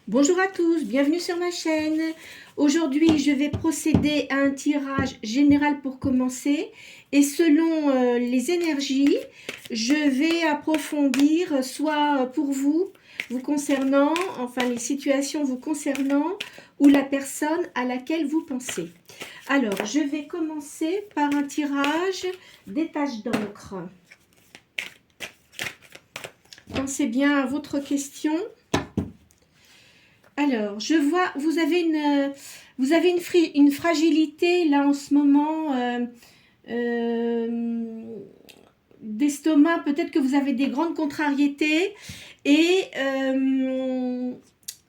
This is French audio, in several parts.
Bonjour à tous, bienvenue sur ma chaîne. Aujourd'hui, je vais procéder à un tirage général pour commencer. Et selon les énergies, je vais approfondir soit pour vous, vous concernant, enfin les situations vous concernant, ou la personne à laquelle vous pensez. Alors, je vais commencer par un tirage des taches d'encre. Pensez bien à votre question. Alors, je vois, vous avez une fragilité là en ce moment d'estomac. Peut-être que vous avez des grandes contrariétés et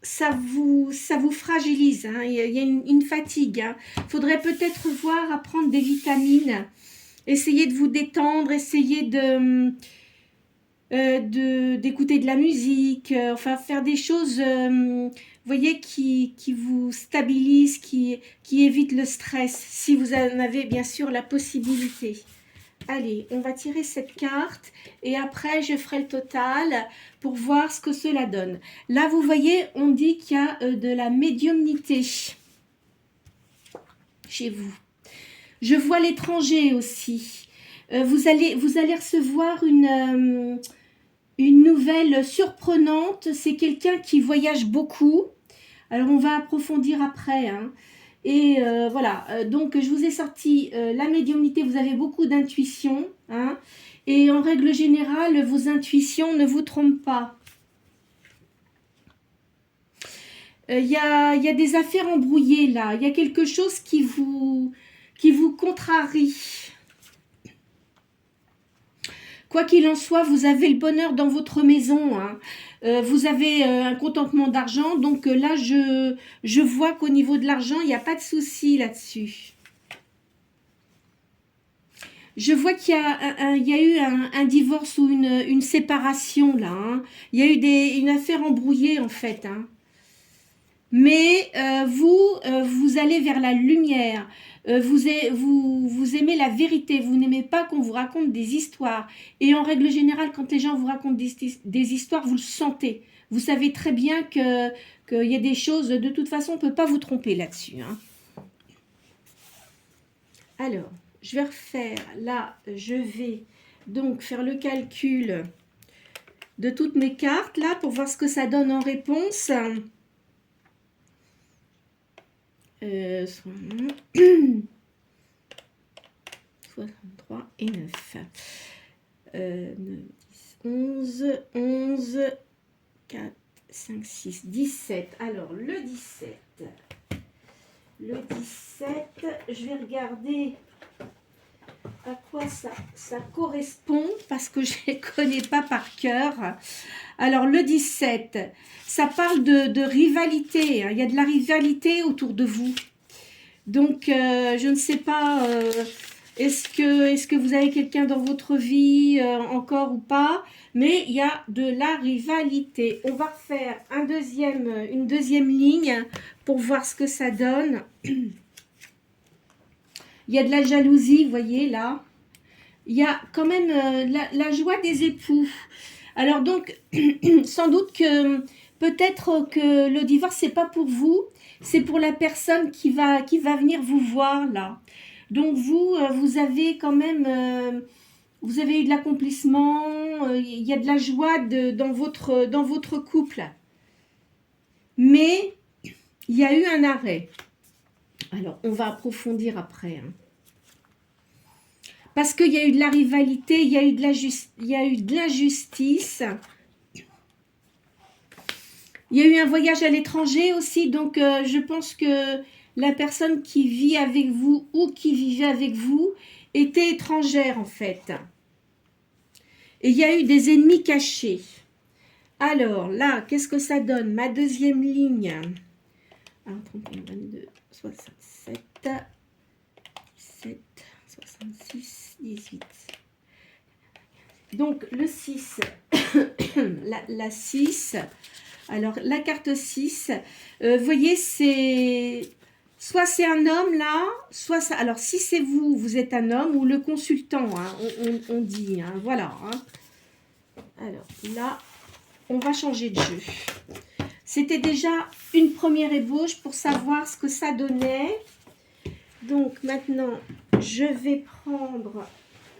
ça vous fragilise. Hein. Il y a une fatigue. Hein. Faudrait peut-être voir à prendre des vitamines. Essayez de vous détendre, essayez d'écouter de la musique, enfin faire des choses, vous voyez, qui vous stabilisent, qui évitent le stress, si vous en avez bien sûr la possibilité. Allez, on va tirer cette carte et après je ferai le total pour voir ce que cela donne. Là, vous voyez, on dit qu'il y a de la médiumnité chez vous. Je vois l'étranger aussi. Vous allez recevoir une nouvelle surprenante, c'est quelqu'un qui voyage beaucoup. Alors, on va approfondir après. Hein. Et voilà, donc je vous ai sorti la médiumnité, vous avez beaucoup d'intuition. Hein, et en règle générale, vos intuitions ne vous trompent pas. Il y a des affaires embrouillées là, il y a quelque chose qui vous contrarie. Quoi qu'il en soit, vous avez le bonheur dans votre maison. Hein. Vous avez un contentement d'argent. Donc là, je vois qu'au niveau de l'argent, il n'y a pas de souci là-dessus. Je vois qu'il y a eu un divorce ou une séparation là. Hein. Il y a eu une affaire embrouillée en fait. Hein. Mais vous allez vers la lumière. Vous aimez la vérité, vous n'aimez pas qu'on vous raconte des histoires. Et en règle générale, quand les gens vous racontent des histoires, vous le sentez. Vous savez très bien qu'il y a des choses, de toute façon, on ne peut pas vous tromper là-dessus. Hein. Alors, je vais refaire, là, je vais donc faire le calcul de toutes mes cartes, là, pour voir ce que ça donne en réponse. 63 et 9. 9, 10, 11, 4, 5, 6, 17. Alors, le 17. Le 17, je vais regarder à quoi ça correspond parce que je ne les connais pas par cœur. Alors, le 17, ça parle de rivalité. Hein. Il y a de la rivalité autour de vous. Donc, je ne sais pas, est-ce que vous avez quelqu'un dans votre vie encore ou pas, mais il y a de la rivalité. On va refaire une deuxième ligne pour voir ce que ça donne. Il y a de la jalousie, vous voyez, là. Il y a quand même la joie des époux. Alors donc, sans doute que peut-être que le divorce, c'est pas pour vous, c'est pour la personne qui va venir vous voir là. Donc vous avez quand même, vous avez eu de l'accomplissement, il y a de la joie dans votre couple. Mais il y a eu un arrêt. Alors, on va approfondir après. Hein. Parce qu'il y a eu de la rivalité, il y a eu de l'injustice. Il y a eu un voyage à l'étranger aussi, donc je pense que la personne qui vit avec vous ou qui vivait avec vous était étrangère en fait. Et il y a eu des ennemis cachés. Alors là, qu'est-ce que ça donne? Ma deuxième ligne. 1, 31, 22, 67, 17, 66, 18. Donc le 6, la 6... Alors, la carte 6, vous voyez, soit c'est un homme là, soit ça... Alors, si c'est vous, vous êtes un homme ou le consultant, hein, on dit, hein, voilà. Hein. Alors, là, on va changer de jeu. C'était déjà une première ébauche pour savoir ce que ça donnait. Donc maintenant, je vais prendre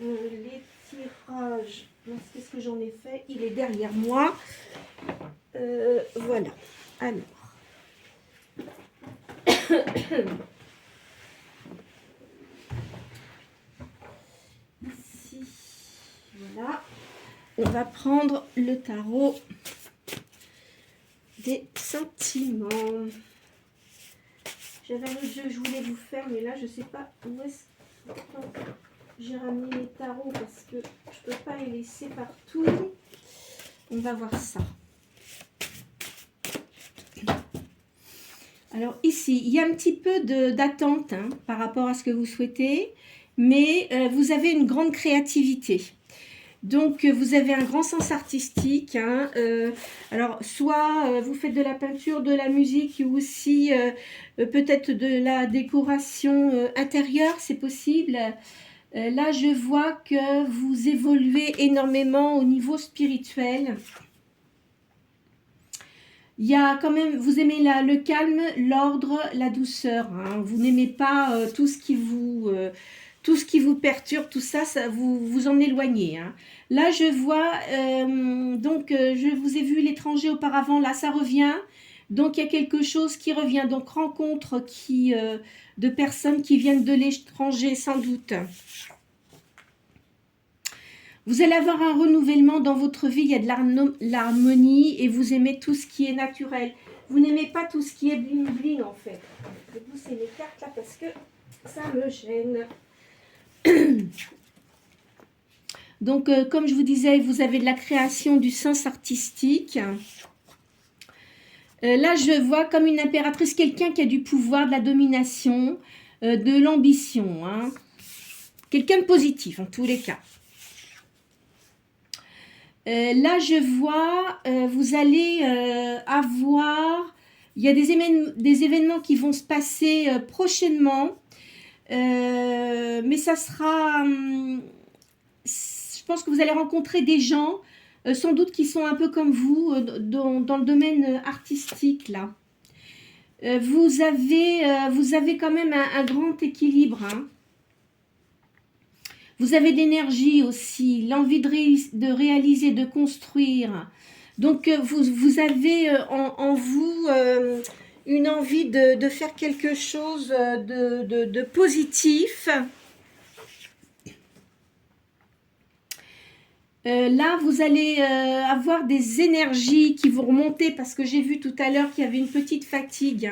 les tirages. Qu'est-ce que j'en ai fait? Il est derrière moi. Voilà. Alors. Ici, voilà. On va prendre le tarot des sentiments. J'avais un autre jeu que je voulais vous faire, mais là, je ne sais pas où est-ce que j'ai ramené les tarots parce que je ne peux pas les laisser partout. On va voir ça. Alors ici, il y a un petit peu d'attente par rapport à ce que vous souhaitez, mais vous avez une grande créativité. Donc, vous avez un grand sens artistique. Alors, soit vous faites de la peinture, de la musique, ou aussi peut-être de la décoration intérieure, c'est possible. Là, je vois que vous évoluez énormément au niveau spirituel. Il y a quand même, vous aimez le calme, l'ordre, la douceur. Vous n'aimez pas tout ce qui vous perturbe, tout ça, vous vous en éloignez. Là, je vois, je vous ai vu l'étranger auparavant, là, ça revient. Donc, il y a quelque chose qui revient. Donc, rencontre de personnes qui viennent de l'étranger, sans doute. Vous allez avoir un renouvellement dans votre vie, il y a de l'harmonie et vous aimez tout ce qui est naturel. Vous n'aimez pas tout ce qui est bling-bling en fait. Je vais pousser les cartes là parce que ça me gêne. Donc, comme je vous disais, vous avez de la création, du sens artistique. Là, je vois comme une impératrice, quelqu'un qui a du pouvoir, de la domination, de l'ambition. Quelqu'un de positif en tous les cas. Là, je vois, vous allez avoir, il y a des événements qui vont se passer prochainement, mais ça sera, je pense que vous allez rencontrer des gens, sans doute qui sont un peu comme vous, dans le domaine artistique, là. Vous avez quand même un grand équilibre, Vous avez de l'énergie aussi, l'envie de réaliser, de construire. Donc, vous avez en vous une envie de faire quelque chose de positif. Là, vous allez avoir des énergies qui vont remonter parce que j'ai vu tout à l'heure qu'il y avait une petite fatigue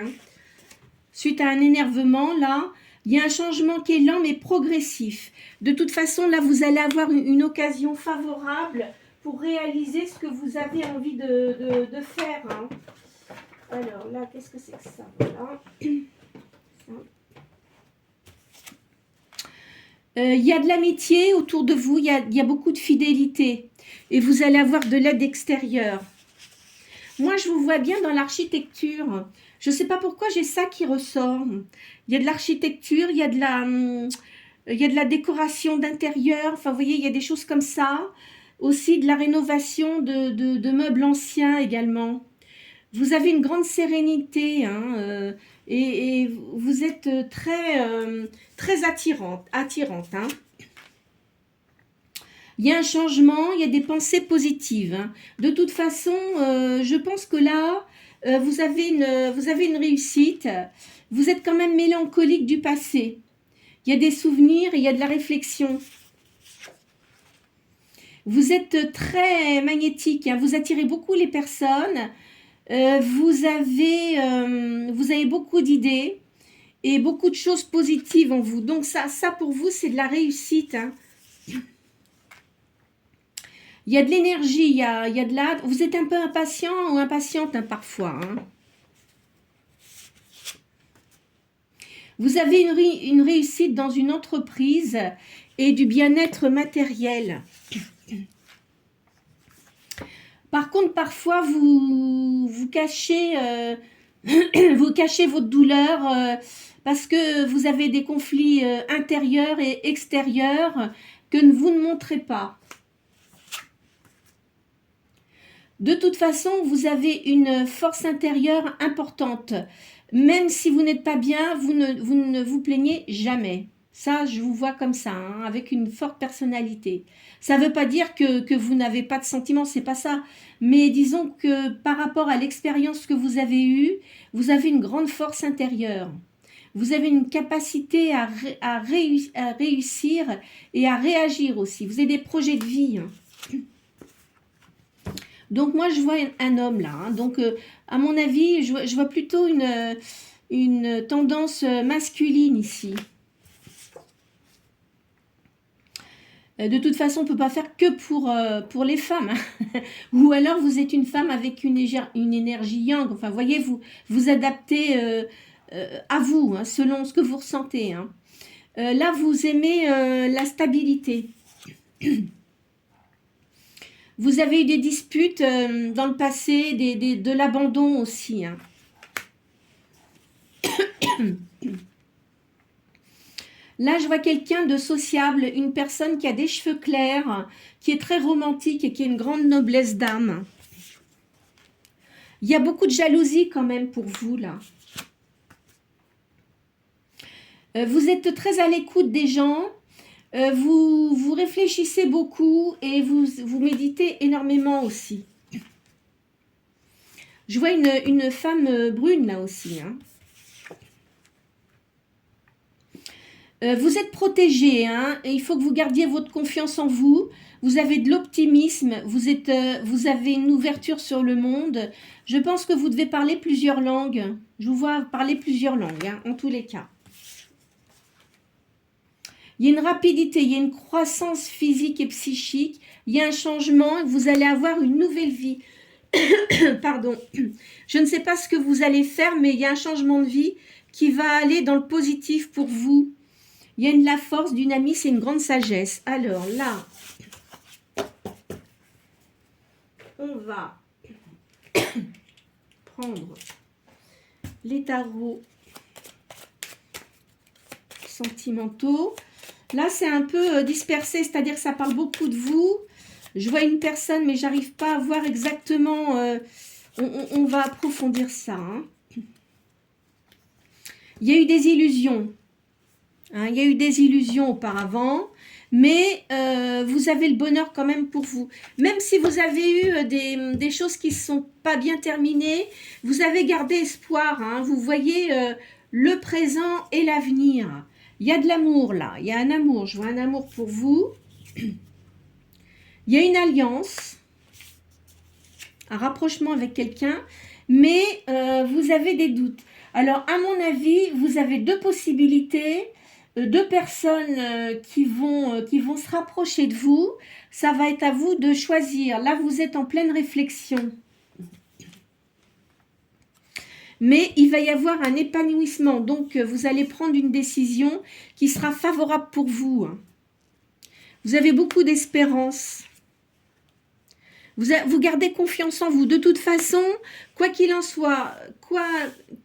suite à un énervement, là. Il y a un changement qui est lent mais progressif. De toute façon, là, vous allez avoir une occasion favorable pour réaliser ce que vous avez envie de faire. Alors là, qu'est-ce que c'est que ça? Voilà. Il y a de l'amitié autour de vous, il y a beaucoup de fidélité. Et vous allez avoir de l'aide extérieure. Moi, je vous vois bien dans l'architecture. Je ne sais pas pourquoi j'ai ça qui ressort. Il y a de l'architecture, il y a de la décoration d'intérieur. Enfin, vous voyez, il y a des choses comme ça. Aussi de la rénovation de meubles anciens également. Vous avez une grande sérénité et vous êtes très attirante. Il y a un changement, il y a des pensées positives. De toute façon, je pense que là, vous avez une réussite. Vous êtes quand même mélancolique du passé. Il y a des souvenirs, il y a de la réflexion. Vous êtes très magnétique, vous attirez beaucoup les personnes. Vous avez beaucoup d'idées et beaucoup de choses positives en vous. Donc ça pour vous, c'est de la réussite. Il y a de l'énergie, il y a de la... Vous êtes un peu impatient ou impatiente parfois. Vous avez une réussite dans une entreprise et du bien-être matériel. Par contre, parfois, vous cachez, vous cachez votre douleur parce que vous avez des conflits intérieurs et extérieurs que vous ne montrez pas. De toute façon, vous avez une force intérieure importante. Même si vous n'êtes pas bien, vous ne vous plaignez jamais. Ça, je vous vois comme ça, hein, avec une forte personnalité. Ça ne veut pas dire que vous n'avez pas de sentiments, c'est pas ça. Mais disons que par rapport à l'expérience que vous avez eue, vous avez une grande force intérieure. Vous avez une capacité à réussir et à réagir aussi. Vous avez des projets de vie. Donc moi, je vois un homme là. Hein. Donc, à mon avis, je vois plutôt une tendance masculine ici. De toute façon, on ne peut pas faire que pour les femmes. Hein. Ou alors, vous êtes une femme avec une énergie yang. Enfin, voyez, vous adaptez à vous, hein, selon ce que vous ressentez. Hein. Là, vous aimez la stabilité. Vous avez eu des disputes dans le passé, de l'abandon aussi. Hein. Là, je vois quelqu'un de sociable, une personne qui a des cheveux clairs, qui est très romantique et qui a une grande noblesse d'âme. Il y a beaucoup de jalousie quand même pour vous, là. Vous êtes très à l'écoute des gens, vous réfléchissez beaucoup et vous méditez énormément aussi. Je vois une femme brune là aussi. Hein. Vous êtes protégé, hein, et il faut que vous gardiez votre confiance en vous. Vous avez de l'optimisme, vous avez une ouverture sur le monde. Je pense que vous devez parler plusieurs langues. Je vous vois parler plusieurs langues, hein, en tous les cas. Il y a une rapidité, il y a une croissance physique et psychique. Il y a un changement, vous allez avoir une nouvelle vie. Pardon. Je ne sais pas ce que vous allez faire, mais il y a un changement de vie qui va aller dans le positif pour vous. Il y a de la force, d'une amie, c'est une grande sagesse. Alors là, on va prendre les tarots sentimentaux. Là, c'est un peu dispersé, c'est-à-dire que ça parle beaucoup de vous. Je vois une personne, mais j'arrive pas à voir exactement. On va approfondir ça. Hein. Il y a eu des illusions. Hein, il y a eu des illusions auparavant, mais vous avez le bonheur quand même pour vous. Même si vous avez eu des choses qui ne sont pas bien terminées, vous avez gardé espoir. Hein, vous voyez le présent et l'avenir. Il y a de l'amour là, il y a un amour, je vois un amour pour vous. Il y a une alliance, un rapprochement avec quelqu'un, mais vous avez des doutes. Alors, à mon avis, vous avez deux possibilités. Deux personnes qui vont se rapprocher de vous. Ça va être à vous de choisir. Là, vous êtes en pleine réflexion. Mais il va y avoir un épanouissement. Donc, vous allez prendre une décision qui sera favorable pour vous. Vous avez beaucoup d'espérance. Vous gardez confiance en vous. De toute façon, quoi qu'il en soit, quoi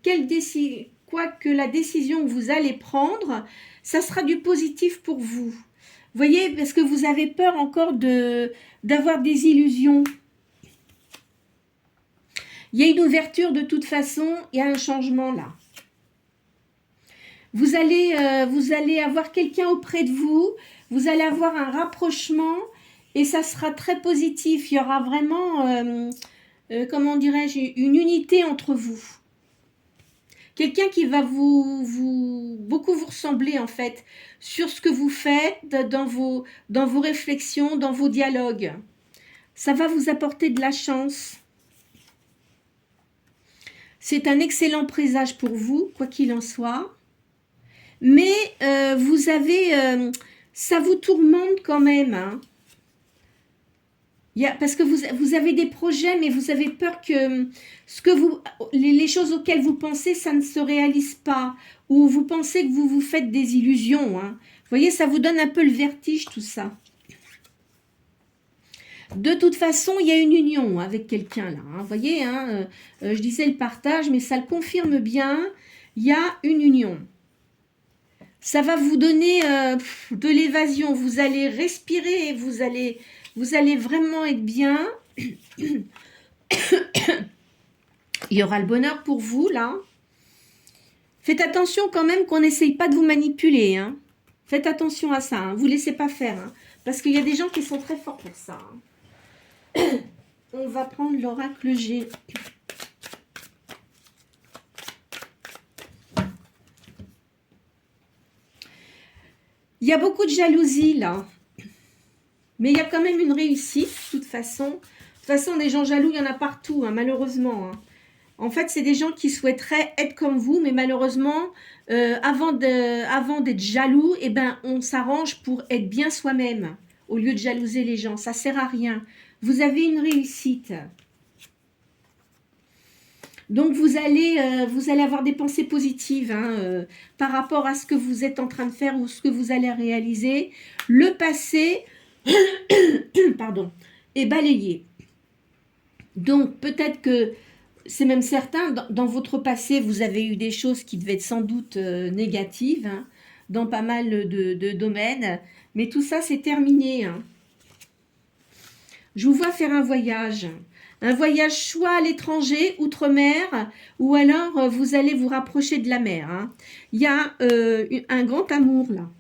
que la décision que vous allez prendre, ça sera du positif pour vous. Vous voyez, parce que vous avez peur encore d'avoir des illusions. Il y a une ouverture de toute façon, il y a un changement là. Vous allez avoir quelqu'un auprès de vous, vous allez avoir un rapprochement et ça sera très positif. Il y aura vraiment, comment dirais-je, une unité entre vous. Quelqu'un qui va beaucoup vous ressembler en fait sur ce que vous faites dans vos réflexions, dans vos dialogues. Ça va vous apporter de la chance. C'est un excellent présage pour vous, quoi qu'il en soit. Mais vous avez, ça vous tourmente quand même. Hein. Parce que vous avez des projets, mais vous avez peur que les choses auxquelles vous pensez, ça ne se réalise pas. Ou vous pensez que vous faites des illusions. Hein. Vous voyez, ça vous donne un peu le vertige, tout ça. De toute façon, il y a une union avec quelqu'un là. Hein. Vous voyez, hein, je disais le partage, mais ça le confirme bien. Il y a une union. Ça va vous donner de l'évasion. Vous allez respirer et vous allez vraiment être bien. Il y aura le bonheur pour vous, là. Faites attention quand même qu'on n'essaye pas de vous manipuler. Hein. Faites attention à ça. Hein. Vous ne laissez pas faire. Hein. Parce qu'il y a des gens qui sont très forts pour ça. Hein. On va prendre l'oracle G. Il y a beaucoup de jalousie, là. Mais il y a quand même une réussite, de toute façon. De toute façon, des gens jaloux, il y en a partout, hein, malheureusement. Hein. En fait, c'est des gens qui souhaiteraient être comme vous, mais malheureusement, avant d'être jaloux, eh ben, on s'arrange pour être bien soi-même, au lieu de jalouser les gens. Ça ne sert à rien. Vous avez une réussite. Donc, vous allez avoir des pensées positives hein, par rapport à ce que vous êtes en train de faire ou ce que vous allez réaliser. Le passé, pardon, est balayé. Donc, peut-être que c'est même certain, dans votre passé, vous avez eu des choses qui devaient être sans doute négatives, hein, dans pas mal de domaines, mais tout ça, c'est terminé. Hein. Je vous vois faire un voyage soit à l'étranger, outre-mer, ou alors vous allez vous rapprocher de la mer. Hein. Il y a un grand amour, là.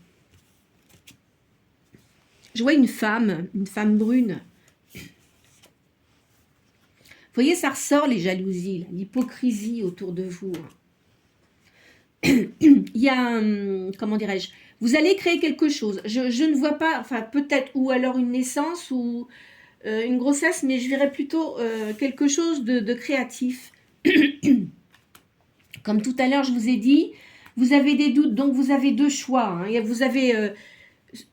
Je vois une femme brune. Vous voyez, ça ressort les jalousies, l'hypocrisie autour de vous. Il y a, comment dirais-je, vous allez créer quelque chose. Je ne vois pas, enfin peut-être, ou alors une naissance, ou une grossesse, mais je verrais plutôt quelque chose de créatif. Comme tout à l'heure, je vous ai dit, vous avez des doutes, donc vous avez deux choix. Hein. Vous avez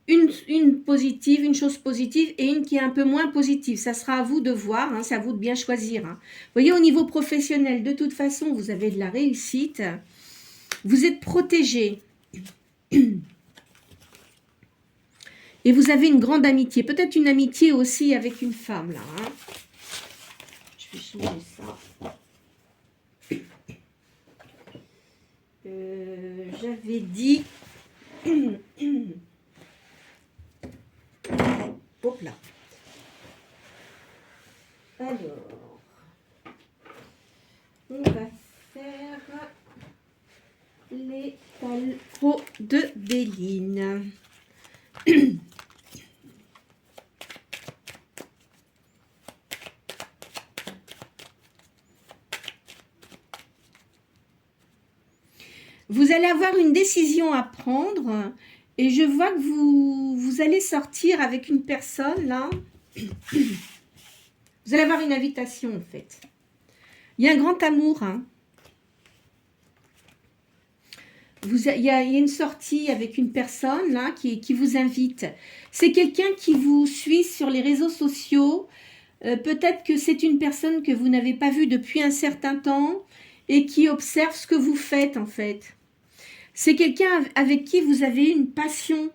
une positive, une chose positive et une qui est un peu moins positive. Ça sera à vous de voir, hein, c'est à vous de bien choisir. Hein. Vous voyez, au niveau professionnel, de toute façon, vous avez de la réussite. Vous êtes protégé. Et vous avez une grande amitié. Peut-être une amitié aussi avec une femme, là. Hein. Je vais changer ça. J'avais dit... Hop là. Alors, on va faire les tarots de Béline. Vous allez avoir une décision à prendre et je vois que vous allez sortir avec une personne là. Vous allez avoir une invitation en fait. Il y a un grand amour. Hein. Il y a une sortie avec une personne là qui vous invite. C'est quelqu'un qui vous suit sur les réseaux sociaux. Peut-être que c'est une personne que vous n'avez pas vue depuis un certain temps et qui observe ce que vous faites en fait. C'est quelqu'un avec qui vous avez une passion.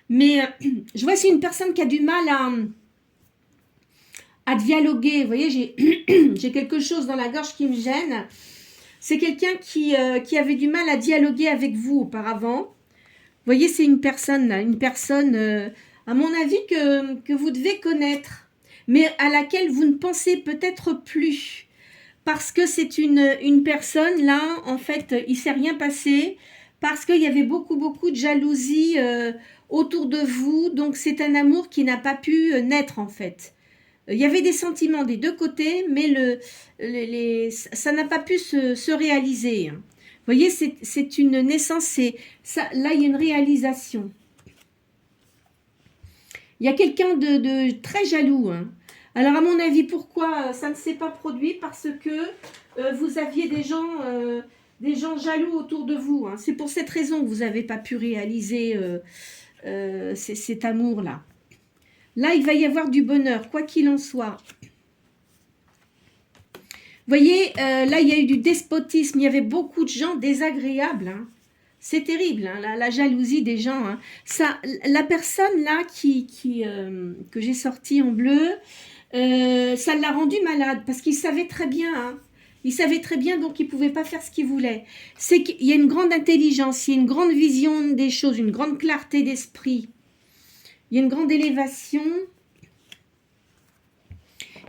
Mais je vois c'est une personne qui a du mal à dialoguer. Vous voyez, j'ai quelque chose dans la gorge qui me gêne. C'est quelqu'un qui avait du mal à dialoguer avec vous auparavant. Vous voyez, c'est une personne, à mon avis, que vous devez connaître, mais à laquelle vous ne pensez peut-être plus. Parce que c'est une personne, là, en fait, il ne s'est rien passé, parce qu'il y avait beaucoup de jalousie autour de vous, donc c'est un amour qui n'a pas pu naître, en fait. Il y avait des sentiments des deux côtés, mais ça n'a pas pu se réaliser. Hein. Vous voyez, c'est une naissance, là, il y a une réalisation. Il y a quelqu'un de très jaloux, hein. Alors, à mon avis, pourquoi ça ne s'est pas produit? Parce que vous aviez des gens jaloux autour de vous. Hein. C'est pour cette raison que vous n'avez pas pu réaliser cet amour-là. Là, il va y avoir du bonheur, quoi qu'il en soit. Vous voyez, là, il y a eu du despotisme. Il y avait beaucoup de gens désagréables. Hein. C'est terrible, hein, la jalousie des gens. Hein. Ça, la personne, là, que j'ai sortie en bleu... ça l'a rendu malade parce qu'il savait très bien, hein. Il savait très bien, donc il ne pouvait pas faire ce qu'il voulait. C'est qu'il y a une grande intelligence, il y a une grande vision des choses, une grande clarté d'esprit. Il y a une grande élévation.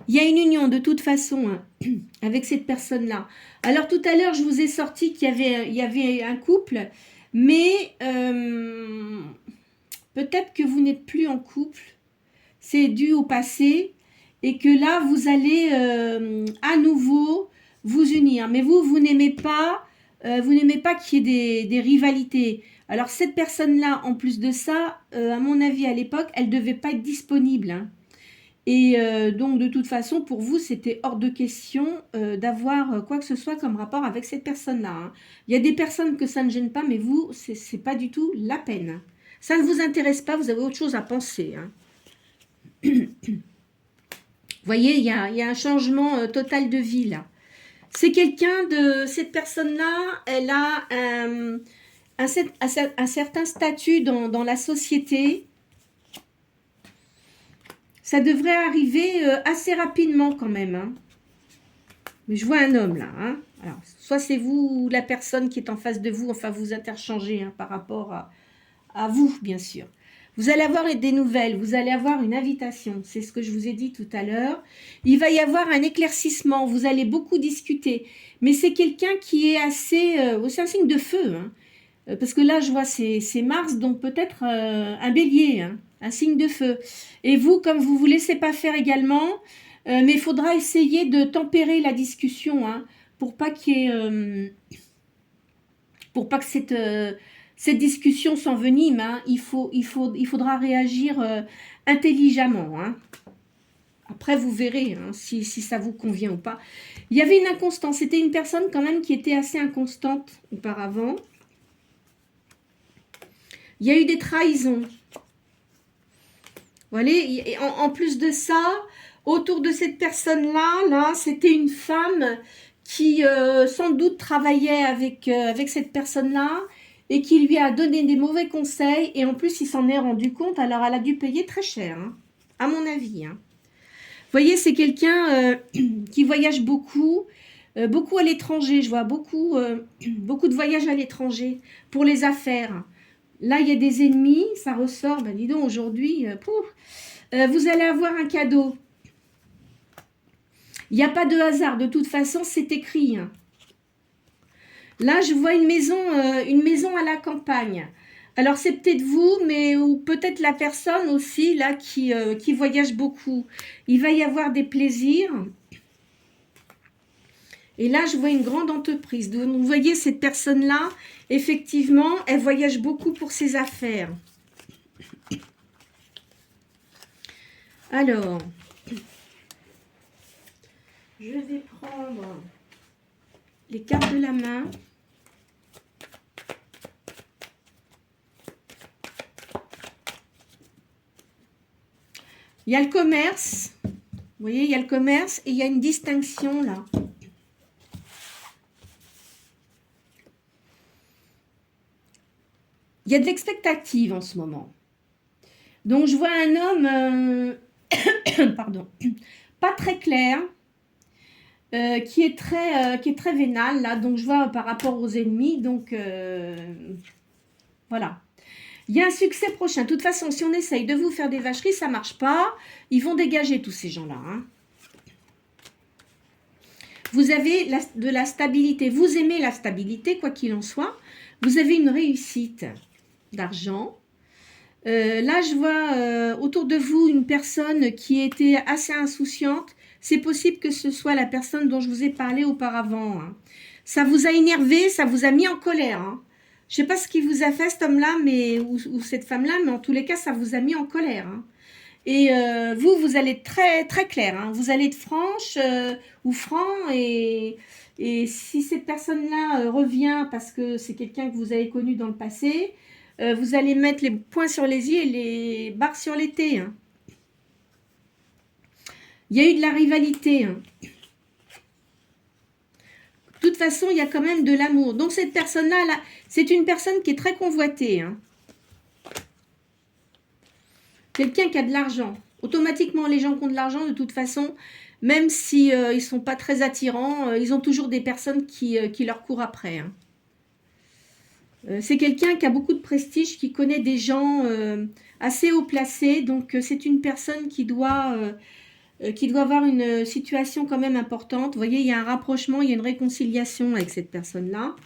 Il y a une union de toute façon hein, avec cette personne-là. Alors tout à l'heure, je vous ai sorti qu'il y avait un couple, mais peut-être que vous n'êtes plus en couple. C'est dû au passé et que là, vous allez à nouveau vous unir. Mais vous n'aimez pas, qu'il y ait des rivalités. Alors cette personne-là, en plus de ça, à mon avis, à l'époque, elle ne devait pas être disponible. Hein. Et donc, de toute façon, pour vous, c'était hors de question d'avoir quoi que ce soit comme rapport avec cette personne-là. Hein. Il y a des personnes que ça ne gêne pas, mais vous, c'est pas du tout la peine. Ça ne vous intéresse pas, vous avez autre chose à penser. Hein. Vous voyez, il y a un changement total de vie, là. C'est quelqu'un de... Cette personne-là, elle a un certain statut dans la société. Ça devrait arriver assez rapidement quand même. Hein. Mais je vois un homme là. Hein. Alors, soit c'est vous ou la personne qui est en face de vous. Enfin, vous interchangez hein, par rapport à vous, bien sûr. Vous allez avoir des nouvelles. Vous allez avoir une invitation. C'est ce que je vous ai dit tout à l'heure. Il va y avoir un éclaircissement. Vous allez beaucoup discuter. Mais c'est quelqu'un qui est assez... c'est un signe de feu. Hein. Parce que là, je vois, c'est Mars, donc peut-être un bélier, hein, un signe de feu. Et vous, comme vous ne vous laissez pas faire également, mais il faudra essayer de tempérer la discussion, hein, pour pas qu'il y ait, pour pas que cette discussion s'envenime. Hein, il faudra réagir intelligemment. Hein. Après, vous verrez hein, si ça vous convient ou pas. Il y avait une inconstance. C'était une personne quand même qui était assez inconstante auparavant. Il y a eu des trahisons. Vous voyez, et en plus de ça, autour de cette personne-là, c'était une femme qui sans doute travaillait avec cette personne-là et qui lui a donné des mauvais conseils. Et en plus, il s'en est rendu compte. Alors, elle a dû payer très cher, hein, à mon avis. Hein. Vous voyez, c'est quelqu'un qui voyage beaucoup. Beaucoup à l'étranger. Je vois beaucoup de voyages à l'étranger pour les affaires. Là, il y a des ennemis, ça ressort. Ben, dis donc, aujourd'hui, vous allez avoir un cadeau. Il n'y a pas de hasard. De toute façon, c'est écrit. Hein. Là, je vois une maison à la campagne. Alors, c'est peut-être vous, mais ou peut-être la personne aussi, là, qui voyage beaucoup. Il va y avoir des plaisirs. Et là, je vois une grande entreprise. Donc, vous voyez, cette personne-là, effectivement, elle voyage beaucoup pour ses affaires. Alors, je vais prendre les cartes de la main. Il y a le commerce. Vous voyez, il y a le commerce et il y a une distinction là. Il y a de l'expectative en ce moment. Donc, je vois un homme, pardon, pas très clair, qui est très vénal, là. Donc, je vois par rapport aux ennemis. Donc, voilà. Il y a un succès prochain. De toute façon, si on essaye de vous faire des vacheries, ça ne marche pas. Ils vont dégager tous ces gens-là. Hein. Vous avez de la stabilité. Vous aimez la stabilité, quoi qu'il en soit. Vous avez une réussite d'argent. Là, je vois autour de vous une personne qui était assez insouciante. C'est possible que ce soit la personne dont je vous ai parlé auparavant. Hein. Ça vous a énervé, ça vous a mis en colère. Hein. Je ne sais pas ce qui vous a fait, cet homme-là, ou cette femme-là, mais en tous les cas, ça vous a mis en colère. Hein. Et vous allez être très, très clair. Hein. Vous allez être franche ou franc. Et si cette personne-là revient parce que c'est quelqu'un que vous avez connu dans le passé, vous allez mettre les points sur les i et les barres sur les t. Hein. Il y a eu de la rivalité. Hein. De toute façon, il y a quand même de l'amour. Donc, cette personne-là, là, c'est une personne qui est très convoitée. Hein. Quelqu'un qui a de l'argent. Automatiquement, les gens qui ont de l'argent, de toute façon, même si ils ne sont pas très attirants, ils ont toujours des personnes qui leur courent après. Hein. C'est quelqu'un qui a beaucoup de prestige, qui connaît des gens assez haut placés. Donc, c'est une personne qui doit qui doit avoir une situation quand même importante. Vous voyez, il y a un rapprochement, il y a une réconciliation avec cette personne-là.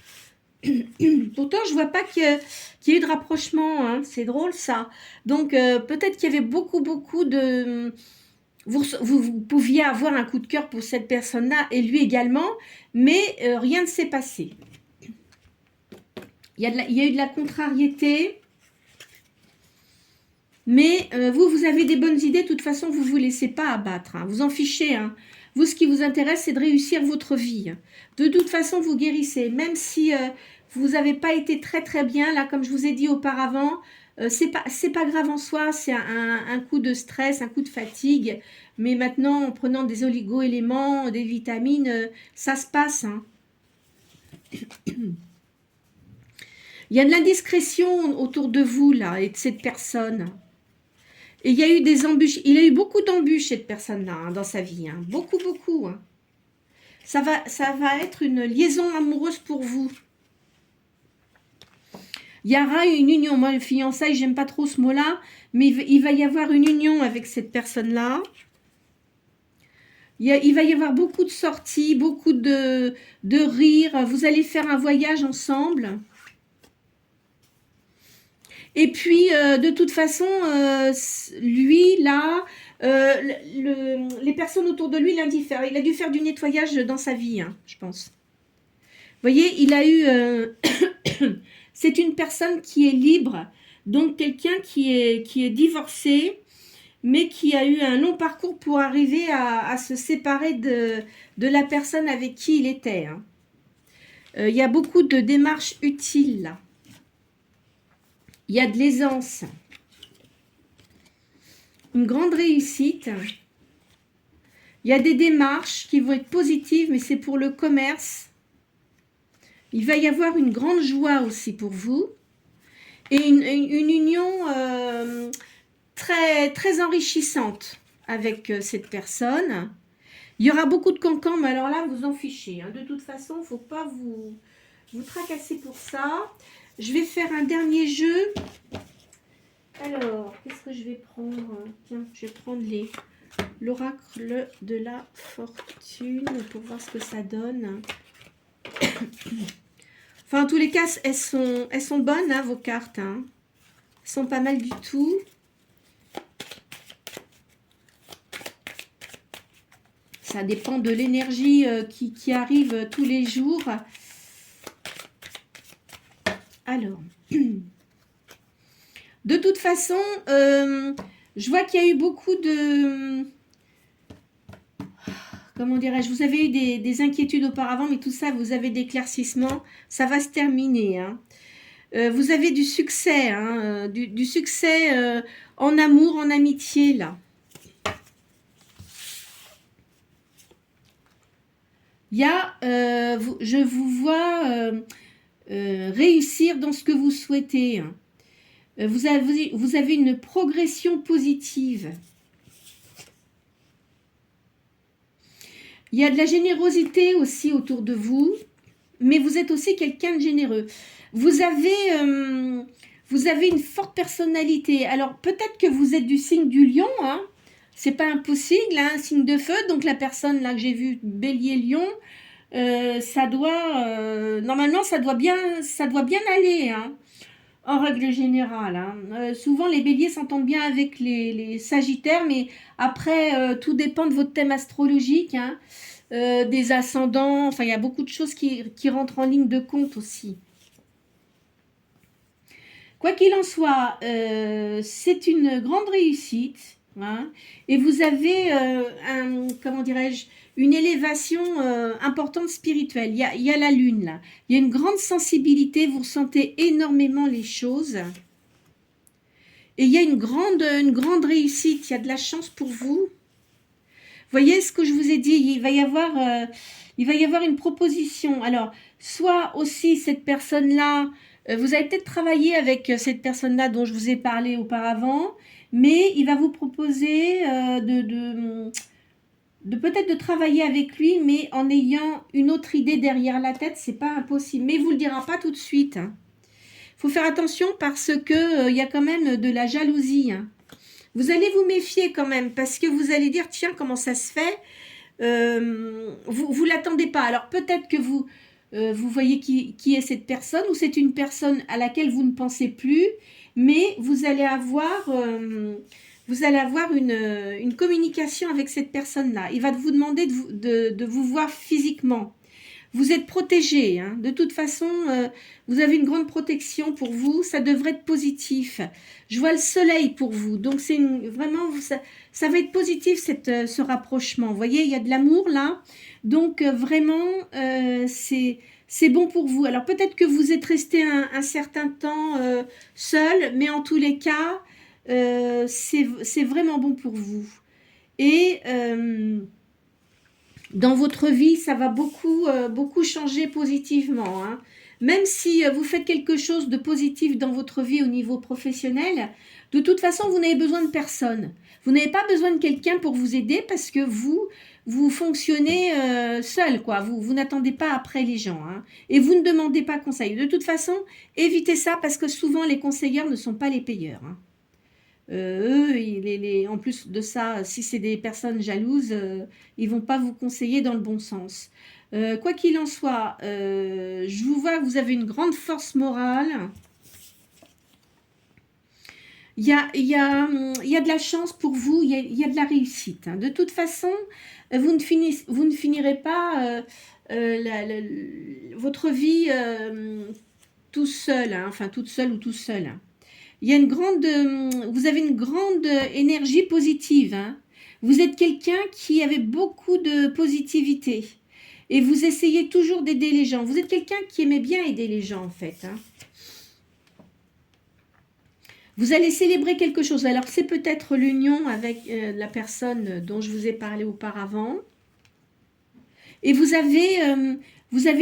Pourtant, je vois pas qu'il y ait eu de rapprochement, hein. C'est drôle ça. Donc, peut-être qu'il y avait beaucoup de... Vous pouviez avoir un coup de cœur pour cette personne-là et lui également, mais rien ne s'est passé. Il y a eu de la contrariété, mais vous avez des bonnes idées. De toute façon, vous ne vous laissez pas abattre, hein. Vous en fichez, hein. Vous, ce qui vous intéresse, c'est de réussir votre vie. De toute façon, vous guérissez. Même si vous n'avez pas été très bien, là, comme je vous ai dit auparavant, c'est pas grave en soi. C'est un coup de stress, un coup de fatigue. Mais maintenant, en prenant des oligo-éléments, des vitamines, ça se passe, hein. Il y a de l'indiscrétion autour de vous, là, et de cette personne. Et il y a eu des embûches. Il a eu beaucoup d'embûches, cette personne-là, hein, dans sa vie. Hein. Beaucoup. Hein. Ça va être une liaison amoureuse pour vous. Il y aura une union. Moi, le fiançailles, j'aime pas trop ce mot-là, mais il va y avoir une union avec cette personne-là. Il va y avoir beaucoup de sorties, beaucoup de rires. Vous allez faire un voyage ensemble. Et puis, de toute façon, lui, là, les personnes autour de lui, il a dû faire du nettoyage dans sa vie, hein, je pense. Vous voyez, il a eu... c'est une personne qui est libre, donc quelqu'un qui est divorcé, mais qui a eu un long parcours pour arriver à se séparer de la personne avec qui il était. Hein. Il y a beaucoup de démarches utiles, là. Il y a de l'aisance, une grande réussite. Il y a des démarches qui vont être positives, mais c'est pour le commerce. Il va y avoir une grande joie aussi pour vous. Et une union très enrichissante avec cette personne. Il y aura beaucoup de cancans, mais alors là, vous en fichez. Hein. De toute façon, il ne faut pas vous tracasser pour ça. Je vais faire un dernier jeu. Alors, qu'est-ce que je vais prendre? Tiens, je vais prendre l'oracle de la fortune pour voir ce que ça donne. Enfin, en tous les cas, elles sont bonnes, hein, vos cartes. Hein. Elles sont pas mal du tout. Ça dépend de l'énergie qui arrive tous les jours. Alors, de toute façon, je vois qu'il y a eu beaucoup de... Comment dirais-je? Vous avez eu des inquiétudes auparavant, mais tout ça, vous avez d'éclaircissements. Ça va se terminer. Hein. Vous avez du succès, hein, du succès en amour, en amitié, là. Il y a, je vous vois réussir dans ce que vous souhaitez. Hein. Vous avez une progression positive. Il y a de la générosité aussi autour de vous, mais vous êtes aussi quelqu'un de généreux. Vous avez une forte personnalité. Alors, peut-être que vous êtes du signe du lion, hein. C'est pas impossible, hein, un signe de feu. Donc, la personne là que j'ai vue, bélier-lion, ça doit... normalement, ça doit bien aller, hein. En règle générale, hein. Souvent les béliers s'entendent bien avec les sagittaires, mais après, tout dépend de votre thème astrologique, hein. Des ascendants, enfin il y a beaucoup de choses qui rentrent en ligne de compte aussi. Quoi qu'il en soit, c'est une grande réussite, hein, et vous avez, comment dirais-je, une élévation importante spirituelle. Il y a la lune, là. Il y a une grande sensibilité, vous ressentez énormément les choses. Et il y a une grande réussite, il y a de la chance pour vous. Voyez ce que je vous ai dit, il va y avoir une proposition. Alors, soit aussi cette personne-là, vous avez peut-être travaillé avec cette personne-là dont je vous ai parlé auparavant, mais il va vous proposer peut-être de travailler avec lui, mais en ayant une autre idée derrière la tête, c'est pas impossible. Mais il vous le dira pas tout de suite. Hein. Faut faire attention parce que y a quand même de la jalousie. Hein. Vous allez vous méfier quand même, parce que vous allez dire, tiens, comment ça se fait? Vous l'attendez pas. Alors peut-être que vous voyez qui est cette personne, ou c'est une personne à laquelle vous ne pensez plus, mais vous allez avoir une communication avec cette personne-là. Il va vous demander de vous voir physiquement. Vous êtes protégé, hein. De toute façon, vous avez une grande protection pour vous, ça devrait être positif. Je vois le soleil pour vous, donc c'est vraiment, ça va être positif ce rapprochement. Vous voyez, il y a de l'amour là, donc vraiment, c'est bon pour vous. Alors peut-être que vous êtes resté un certain temps seul, mais en tous les cas, c'est vraiment bon pour vous. Et dans votre vie, ça va beaucoup changer positivement, hein. Même si vous faites quelque chose de positif dans votre vie au niveau professionnel, de toute façon, vous n'avez besoin de personne. Vous n'avez pas besoin de quelqu'un pour vous aider parce que vous fonctionnez seul, quoi. Vous n'attendez pas après les gens, hein. Et vous ne demandez pas conseil. De toute façon, évitez ça parce que souvent, les conseilleurs ne sont pas les payeurs, hein. Eux, en plus de ça, si c'est des personnes jalouses, ils vont pas vous conseiller dans le bon sens. Quoi qu'il en soit, je vous vois que vous avez une grande force morale. Il y a de la chance pour vous, il y a de la réussite, hein. De toute façon, vous ne finirez pas votre vie tout seul, hein, enfin toute seule ou tout seul, hein. Il y a vous avez une grande énergie positive, hein. Vous êtes quelqu'un qui avait beaucoup de positivité et vous essayez toujours d'aider les gens. Vous êtes quelqu'un qui aimait bien aider les gens en fait, hein. Vous allez célébrer quelque chose. Alors c'est peut-être l'union avec la personne dont je vous ai parlé auparavant. Et vous avez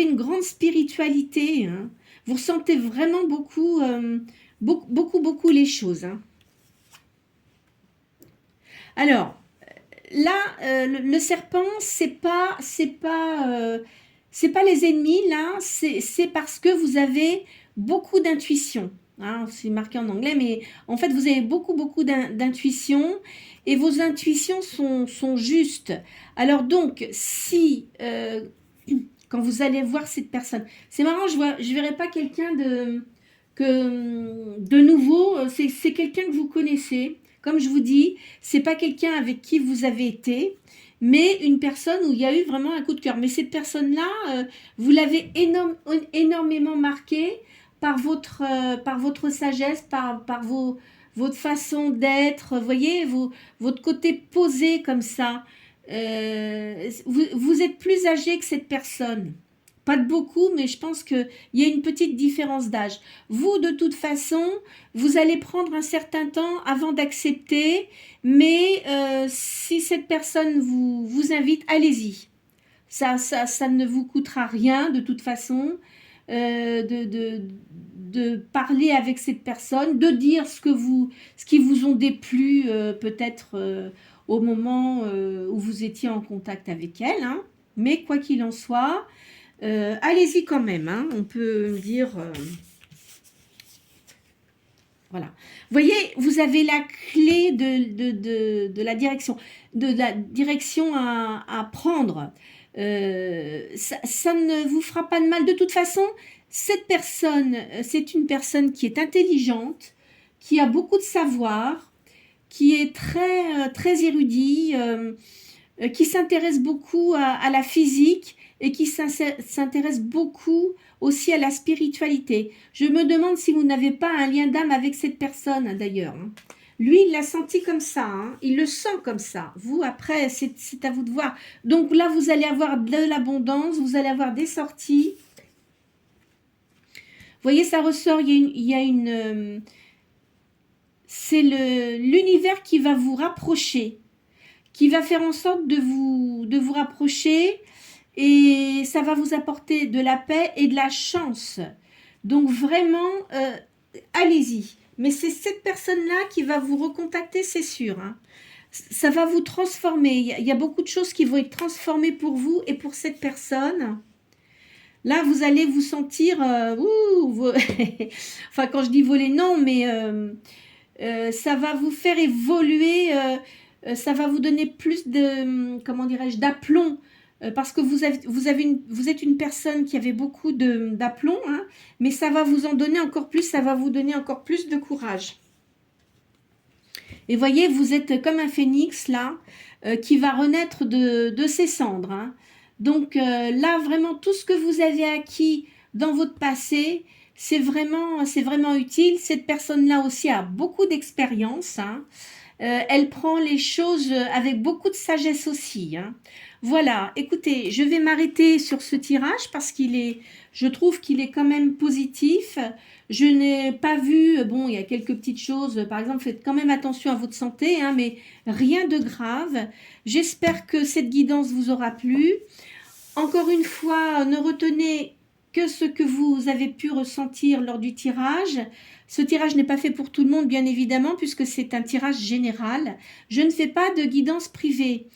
une grande spiritualité, hein. Vous ressentez vraiment beaucoup les choses, hein. Alors, là, le serpent, c'est pas les ennemis, là, c'est parce que vous avez beaucoup d'intuition, hein, c'est marqué en anglais, mais en fait, vous avez beaucoup d'intuition, et vos intuitions sont justes. Alors donc, si quand vous allez voir cette personne, c'est marrant, je verrai pas quelqu'un de nouveau, c'est quelqu'un que vous connaissez. Comme je vous dis, c'est pas quelqu'un avec qui vous avez été, mais une personne où il y a eu vraiment un coup de cœur. Mais cette personne-là, vous l'avez énormément marquée par votre sagesse, par votre façon d'être, voyez, votre côté posé comme ça. Vous êtes plus âgé que cette personne. Pas de beaucoup, mais je pense qu'il y a une petite différence d'âge. Vous, de toute façon, vous allez prendre un certain temps avant d'accepter, mais si cette personne vous invite, allez-y. Ça ne vous coûtera rien, de toute façon, de parler avec cette personne, de dire ce qui vous ont déplu, peut-être au moment où vous étiez en contact avec elle, hein. Mais quoi qu'il en soit, allez-y quand même, hein. On peut dire voilà. Vous voyez, vous avez la clé de la direction à prendre. Ça ne vous fera pas de mal. De toute façon, cette personne, c'est une personne qui est intelligente, qui a beaucoup de savoir, qui est très érudit, qui s'intéresse beaucoup à la physique et qui s'intéresse beaucoup aussi à la spiritualité. Je me demande si vous n'avez pas un lien d'âme avec cette personne, hein, d'ailleurs, hein. Lui, il l'a senti comme ça, hein. Il le sent comme ça. Vous, après, c'est à vous de voir. Donc là, vous allez avoir de l'abondance, vous allez avoir des sorties. Vous voyez, ça ressort, c'est l'univers qui va vous rapprocher, qui va faire en sorte de vous rapprocher, et ça va vous apporter de la paix et de la chance. Donc vraiment, allez-y. Mais c'est cette personne-là qui va vous recontacter, c'est sûr, hein. Ça va vous transformer. Il y a beaucoup de choses qui vont être transformées pour vous et pour cette personne. Là, vous allez vous sentir... enfin, quand je dis voler, non, mais... Ça va vous faire évoluer, ça va vous donner plus de, comment dirais-je, d'aplomb, parce que vous êtes une personne qui avait beaucoup d'aplomb, hein, mais ça va vous en donner encore plus, ça va vous donner encore plus de courage. Et voyez, vous êtes comme un phénix là, qui va renaître de ses cendres, hein. Donc là, vraiment, tout ce que vous avez acquis dans votre passé, c'est vraiment utile. Cette personne-là aussi a beaucoup d'expérience, hein. Elle prend les choses avec beaucoup de sagesse aussi, hein. Voilà, écoutez, je vais m'arrêter sur ce tirage parce je trouve qu'il est quand même positif. Je n'ai pas vu, bon, il y a quelques petites choses, par exemple, faites quand même attention à votre santé, hein, mais rien de grave. J'espère que cette guidance vous aura plu. Encore une fois, ne retenez que ce que vous avez pu ressentir lors du tirage. Ce tirage n'est pas fait pour tout le monde, bien évidemment, puisque c'est un tirage général. Je ne fais pas de guidance privée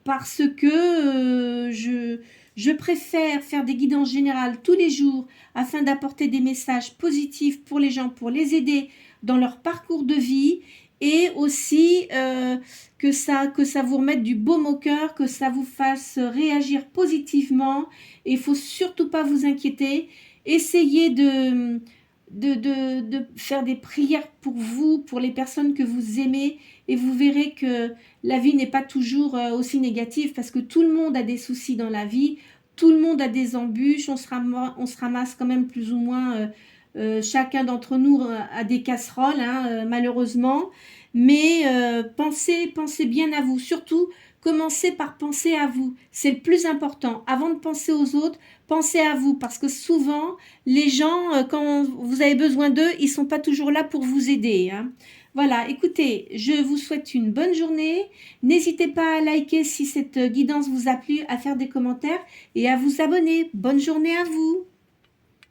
parce que je préfère faire des guidances générales tous les jours afin d'apporter des messages positifs pour les gens, pour les aider dans leur parcours de vie et aussi que ça vous remette du baume au cœur, que ça vous fasse réagir positivement. Et il ne faut surtout pas vous inquiéter. Essayez de faire des prières pour vous, pour les personnes que vous aimez, et vous verrez que la vie n'est pas toujours aussi négative, parce que tout le monde a des soucis dans la vie, tout le monde a des embûches, on se ramasse quand même plus ou moins, chacun d'entre nous a des casseroles, hein, malheureusement, mais pensez bien à vous, surtout commencez par penser à vous, c'est le plus important. Avant de penser aux autres, pensez à vous, parce que souvent les gens, quand vous avez besoin d'eux, ils ne sont pas toujours là pour vous aider, hein. Voilà, écoutez, je vous souhaite une bonne journée. N'hésitez pas à liker si cette guidance vous a plu, à faire des commentaires et à vous abonner. Bonne journée à vous.